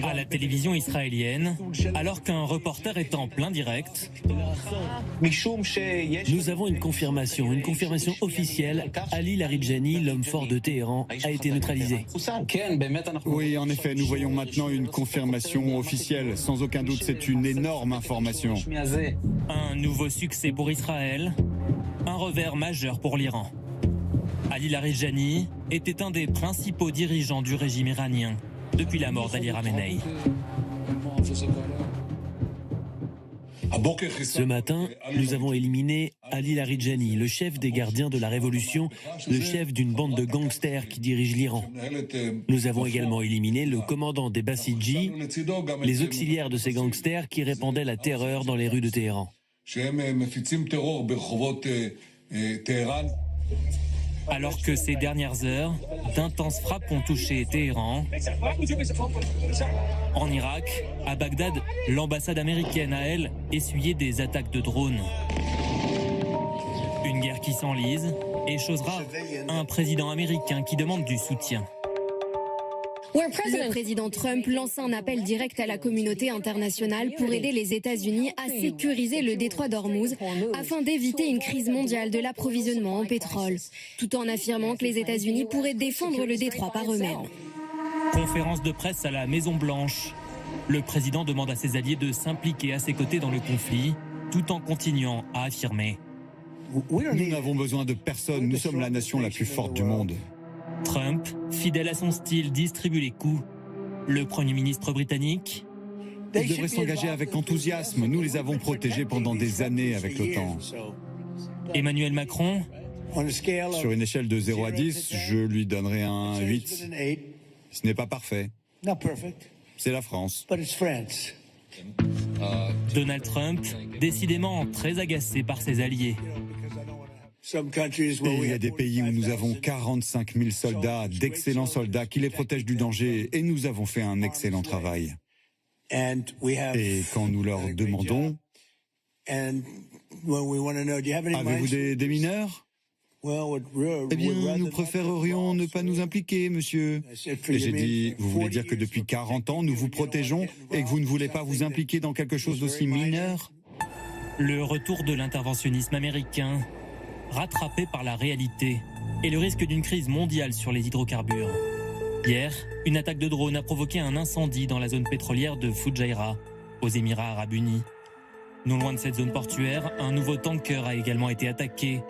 à la télévision israélienne, alors qu'un reporter est en plein direct. Nous avons une confirmation officielle. Ali Larijani, l'homme fort de Téhéran, a été neutralisé. Oui, en effet, nous voyons maintenant une confirmation officielle. Sans aucun doute, c'est une énorme information. Un nouveau succès pour Israël, un revers majeur pour l'Iran. Ali Larijani était un des principaux dirigeants du régime iranien depuis la mort d'Ali Khamenei. Ce matin, nous avons éliminé Ali Larijani, le chef des gardiens de la révolution, le chef d'une bande de gangsters qui dirige l'Iran. Nous avons également éliminé le commandant des Bassidji, les auxiliaires de ces gangsters qui répandaient la terreur dans les rues de Téhéran. Alors que ces dernières heures, d'intenses frappes ont touché Téhéran. En Irak, à Bagdad, l'ambassade américaine a, elle, essuyé des attaques de drones. Une guerre qui s'enlise et, chose rare, un président américain qui demande du soutien. Le président Trump lance un appel direct à la communauté internationale pour aider les États-Unis à sécuriser le détroit d'Ormuz afin d'éviter une crise mondiale de l'approvisionnement en pétrole, tout en affirmant que les États-Unis pourraient défendre le détroit par eux-mêmes. Conférence de presse à la Maison-Blanche. Le président demande à ses alliés de s'impliquer à ses côtés dans le conflit, tout en continuant à affirmer. Nous n'avons besoin de personne, nous sommes la nation la plus forte du monde. Trump, fidèle à son style, distribue les coups. Le Premier ministre britannique... Ils devraient s'engager avec enthousiasme. Nous les avons protégés pendant des années avec l'OTAN. Emmanuel Macron... Sur une échelle de 0 à 10, je lui donnerai un 8. Ce n'est pas parfait. C'est la France. Donald Trump, décidément très agacé par ses alliés. Il y a des pays où nous avons 45 000 soldats, d'excellents soldats qui les protègent du danger, et nous avons fait un excellent travail. Et quand nous leur demandons, avez-vous des mineurs ? Eh bien, nous préférerions ne pas nous impliquer, monsieur. Et j'ai dit, vous voulez dire que depuis 40 ans, nous vous protégeons et que vous ne voulez pas vous impliquer dans quelque chose d'aussi mineur ? Le retour de l'interventionnisme américain, rattrapé par la réalité et le risque d'une crise mondiale sur les hydrocarbures. Hier, une attaque de drone a provoqué un incendie dans la zone pétrolière de Fujairah, aux Émirats arabes unis. Non loin de cette zone portuaire, un nouveau tanker a également été attaqué.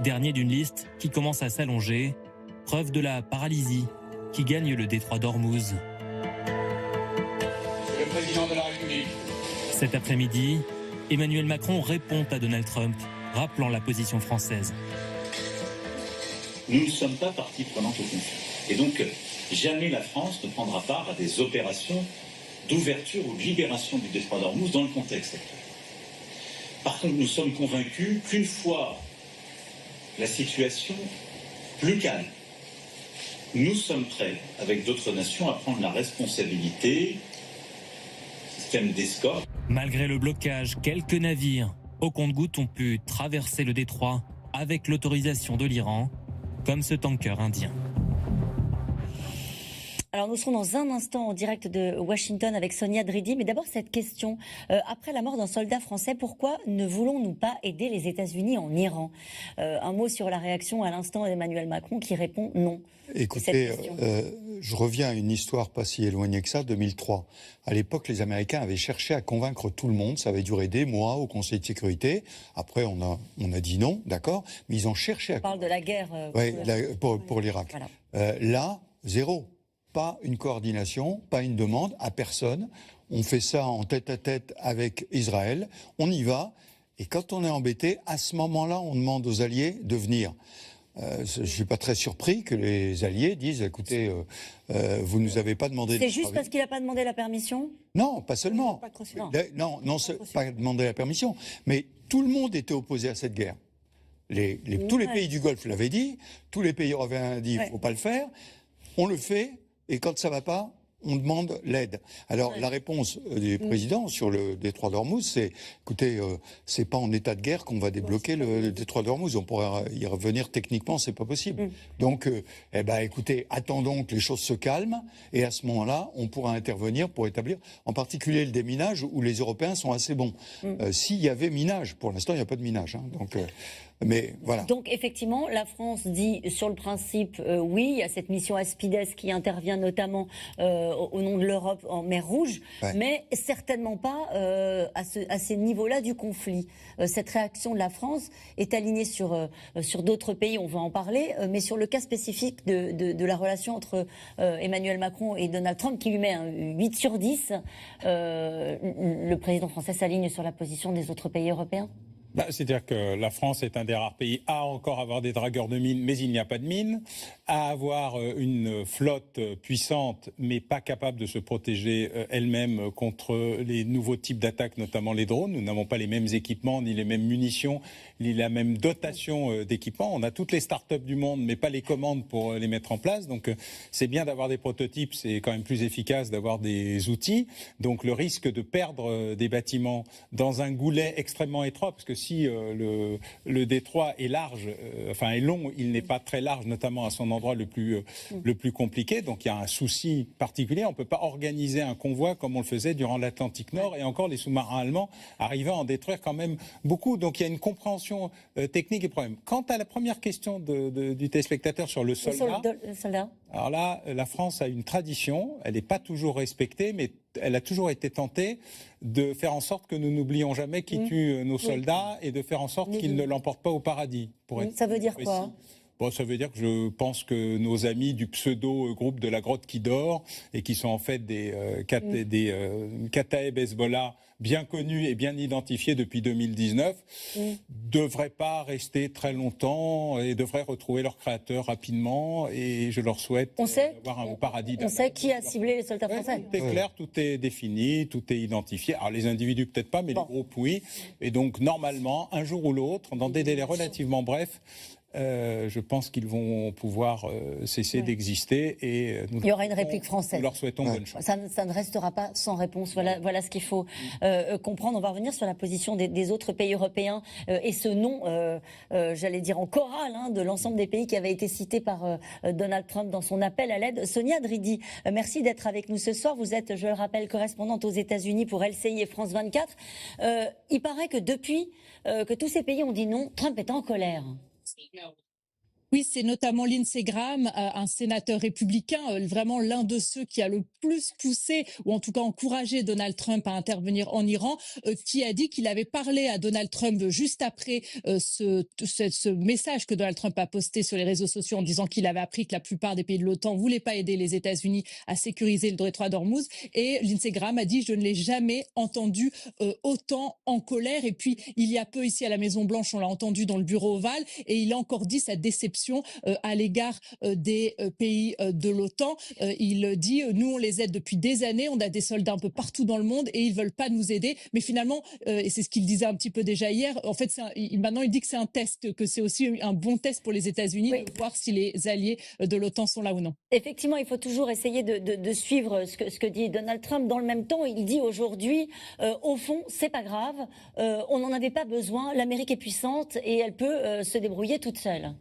Dernier d'une liste qui commence à s'allonger, preuve de la paralysie qui gagne le détroit d'Ormuz. C'est le président de la République. Cet après-midi, Emmanuel Macron répond à Donald Trump, rappelant la position française. Nous ne sommes pas partie prenante au conflit. Et donc, jamais la France ne prendra part à des opérations d'ouverture ou de libération du détroit d'Ormuz dans le contexte actuel. Par contre, nous sommes convaincus qu'une fois la situation plus calme, nous sommes prêts, avec d'autres nations, à prendre la responsabilité, système d'escorte. Malgré le blocage, quelques navires au compte-gouttes ont pu traverser le détroit avec l'autorisation de l'Iran, comme ce tanker indien. Alors nous serons dans un instant en direct de Washington avec Sonia Dridi, mais d'abord cette question. Après la mort d'un soldat français, pourquoi ne voulons-nous pas aider les États-Unis en Iran ? Un mot sur la réaction à l'instant d'Emmanuel Macron qui répond non. Écoutez, je reviens à une histoire pas si éloignée que ça, 2003. À l'époque, les Américains avaient cherché à convaincre tout le monde. Ça avait duré des mois au Conseil de sécurité. Après, on a dit non, d'accord. Mais ils ont cherché à... On parle de la guerre pour l'Irak. Voilà. Là, zéro. Pas une coordination, pas une demande à personne. On fait ça en tête-à-tête avec Israël. On y va. Et quand on est embêté, à ce moment-là, on demande aux alliés de venir. Je ne suis pas très surpris que les alliés disent, écoutez, vous ne nous avez pas demandé... C'est juste parce qu'il n'a pas demandé la permission ? Non, pas seulement. Non, c'est pas demander la permission. Mais tout le monde était opposé à cette guerre. Tous les pays du Golfe l'avaient dit, tous les pays européens ont dit, il ne faut pas le faire. On le fait. Et quand ça va pas, on demande l'aide. Alors la réponse du président sur le détroit d'Ormuz, c'est écoutez, c'est pas en état de guerre qu'on va débloquer le détroit d'Ormuz. On pourra y revenir techniquement, c'est pas possible. Donc, écoutez, attendons que les choses se calment et à ce moment-là, on pourra intervenir pour établir, en particulier le déminage où les Européens sont assez bons. S'il y avait minage, pour l'instant, il n'y a pas de minage. Donc, mais voilà. Donc effectivement, la France dit sur le principe oui, il y a cette mission Aspides qui intervient notamment au nom de l'Europe en mer Rouge, mais certainement pas à ces niveaux-là du conflit. Cette réaction de la France est alignée sur d'autres pays, on va en parler, mais sur le cas spécifique de la relation entre Emmanuel Macron et Donald Trump, qui lui met un 8 sur 10, le président français s'aligne sur la position des autres pays européens? C'est-à-dire que la France est un des rares pays à encore avoir des dragueurs de mines, mais il n'y a pas de mines, à avoir une flotte puissante, mais pas capable de se protéger elle-même contre les nouveaux types d'attaques, notamment les drones. Nous n'avons pas les mêmes équipements, ni les mêmes munitions, ni la même dotation d'équipements. On a toutes les start-up du monde, mais pas les commandes pour les mettre en place. Donc c'est bien d'avoir des prototypes, c'est quand même plus efficace d'avoir des outils. Donc le risque de perdre des bâtiments dans un goulet extrêmement étroit, parce que si le détroit est large, est long, il n'est pas très large, notamment à son endroit le plus compliqué. Donc il y a un souci particulier. On ne peut pas organiser un convoi comme on le faisait durant l'Atlantique Nord. Et encore, les sous-marins allemands arrivaient à en détruire quand même beaucoup. Donc il y a une compréhension technique et problème. Quant à la première question du téléspectateur sur le soldat. Alors là, la France a une tradition. Elle n'est pas toujours respectée, mais elle a toujours été tentée de faire en sorte que nous n'oublions jamais qui tue nos soldats et de faire en sorte qu'ils ne l'emportent pas au paradis. Ça veut dire quoi ? Ça veut dire que je pense que nos amis du pseudo-groupe de la grotte qui dort et qui sont en fait des Kataeb Hezbollah bien connus et bien identifiés depuis 2019 devraient pas rester très longtemps et devraient retrouver leur créateur rapidement, et je leur souhaite d'avoir un paradis. On sait qui a ciblé les soldats français. Tout est clair, tout est défini, tout est identifié. Alors les individus peut-être pas, mais les groupes oui. Et donc normalement, un jour ou l'autre, dans des délais relativement brefs, je pense qu'ils vont pouvoir cesser d'exister, et il y aura une réplique française. Nous leur souhaitons bonne chance. Ça ne restera pas sans réponse. Voilà ce qu'il faut comprendre. On va revenir sur la position des autres pays européens et ce nom, j'allais dire en chorale, de l'ensemble des pays qui avaient été cités par Donald Trump dans son appel à l'aide. Sonia Dridi, merci d'être avec nous ce soir. Vous êtes, je le rappelle, correspondante aux États-Unis pour LCI et France 24. Il paraît que depuis que tous ces pays ont dit non, Trump est en colère. Oui, c'est notamment Lindsey Graham, un sénateur républicain, vraiment l'un de ceux qui a le plus poussé, ou en tout cas encouragé Donald Trump à intervenir en Iran, qui a dit qu'il avait parlé à Donald Trump juste après ce message que Donald Trump a posté sur les réseaux sociaux en disant qu'il avait appris que la plupart des pays de l'OTAN ne voulaient pas aider les États-Unis à sécuriser le détroit d'Ormuz. Et Lindsey Graham a dit « Je ne l'ai jamais entendu autant en colère ». Et puis, il y a peu ici à la Maison-Blanche, on l'a entendu dans le bureau ovale, et il a encore dit sa déception à l'égard des pays de l'OTAN. Il dit « Nous, on les aide depuis des années, on a des soldats un peu partout dans le monde et ils ne veulent pas nous aider. » Mais finalement, et c'est ce qu'il disait un petit peu déjà hier, en fait, maintenant il dit que c'est un test, que c'est aussi un bon test pour les États-Unis de voir si les alliés de l'OTAN sont là ou non. Effectivement, il faut toujours essayer de suivre ce que dit Donald Trump. Dans le même temps, il dit aujourd'hui, au fond, c'est pas grave, on n'en avait pas besoin, l'Amérique est puissante et elle peut se débrouiller toute seule.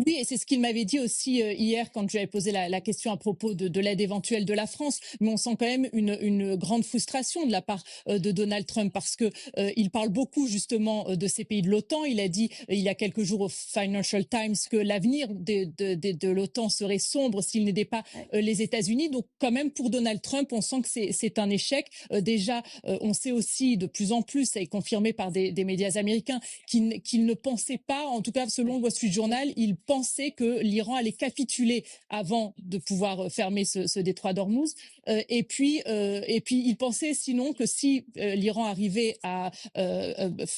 Oui, et c'est ce qu'il m'avait dit aussi hier quand je lui avais posé la question à propos de l'aide éventuelle de la France. Mais on sent quand même une grande frustration de la part de Donald Trump parce que il parle beaucoup justement de ces pays de l'OTAN. Il a dit il y a quelques jours au Financial Times que l'avenir de l'OTAN serait sombre s'il n'aidait pas les États-Unis. Donc quand même pour Donald Trump, on sent que c'est un échec. Déjà, on sait aussi de plus en plus, ça est confirmé par des médias américains, qu'il ne pensait pas, en tout cas selon le Wall Street Journal, il pensait que l'Iran allait capituler avant de pouvoir fermer ce détroit d'Ormuz. Et puis, il pensait sinon que si l'Iran arrivait à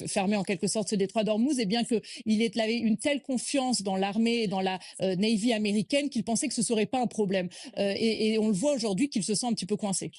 fermer en quelque sorte ce détroit d'Ormuz, eh bien qu'il avait une telle confiance dans l'armée et dans la Navy américaine qu'il pensait que ce serait pas un problème. Et on le voit aujourd'hui qu'il se sent un petit peu coincé.